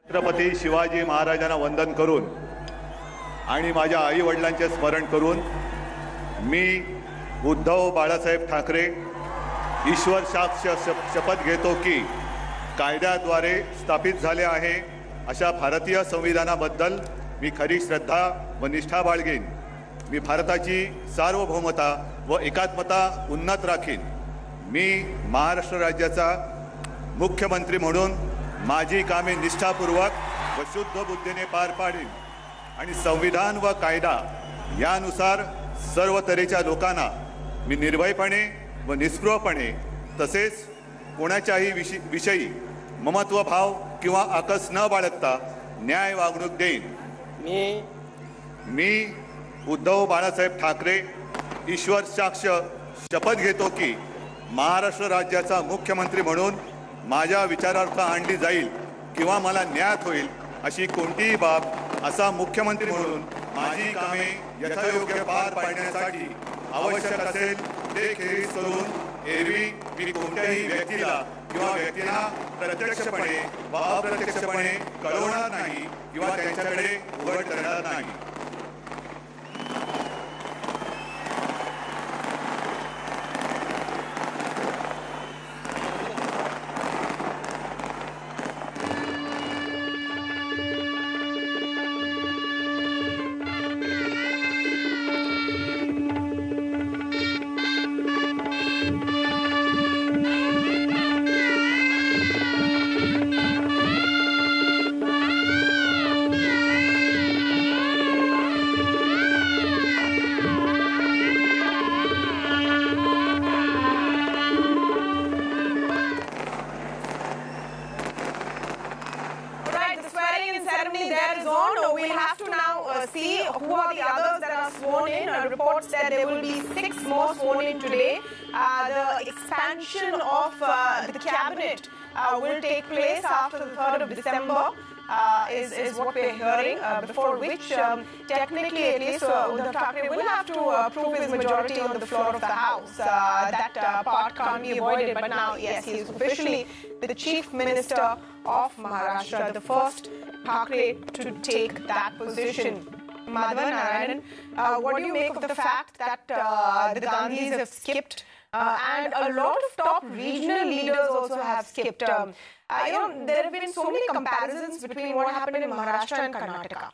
छत्रपती शिवाजी महाराजांना वंदन करून आणि माझ्या आई वडिलांचे स्मरण करून मी उद्धव बाळासाहेब ठाकरे ईश्वर साक्ष शपथ घेतो की कायद्याद्वारे स्थापित झाले आहे अशा भारतीय संविधानाबद्दल मी खरी श्रद्धा व निष्ठा बाळगेन। मी भारताची सार्वभौमता व एकात्मता उन्नत राखीन। मी महाराष्ट्र राज्याचा मुख्यमंत्री म्हणून माझी कामे निष्ठापूर्वक व शुद्ध बुद्धीने पार पाडीन आणि संविधान व कायदा यानुसार सर्व तऱ्हेच्या लोकांना मी निर्भयपणे व निस्पृहपणे तसेच कोणाच्याही विषयी ममत्वभाव किंवा आकस न बाळगता न्याय वागणूक देईन। मी उद्धव बाळासाहेब ठाकरे ईश्वर साक्ष शपथ घेतो की महाराष्ट्र राज्याचा मुख्यमंत्री म्हणून माझ्या विचारार्थ आणली जाईल किंवा मला न्याय होईल अशी कोणतीही बाब असा मुख्यमंत्री म्हणून माझी कामे यथायोग्य पार पाडण्यासाठी आवश्यक असेल ते खेरीज करून एरवी मी कोणत्याही व्यक्तीला किंवा व्यक्तींना प्रत्यक्षपणे व अप्रत्यक्षपणे कळवणार नाही किंवा त्यांच्याकडे उघड करणार नाही। We'll have to now see who are the others that are sworn in. Reports that there will be 6 more sworn in today. The expansion of the cabinet will take place after the 3rd of December. Is what we're hearing, before which technically at least Uddhav Thackeray will have to prove his majority on the floor of the House. That part can't be avoided, but now yes, he is officially the Chief Minister of Maharashtra, the first Thackeray to take that position. Madhavan Narayanan, what do you make of the fact that the Gandhis have skipped and a lot of top regional leaders also have skipped? There have been so many comparisons between what happened in Maharashtra and Karnataka.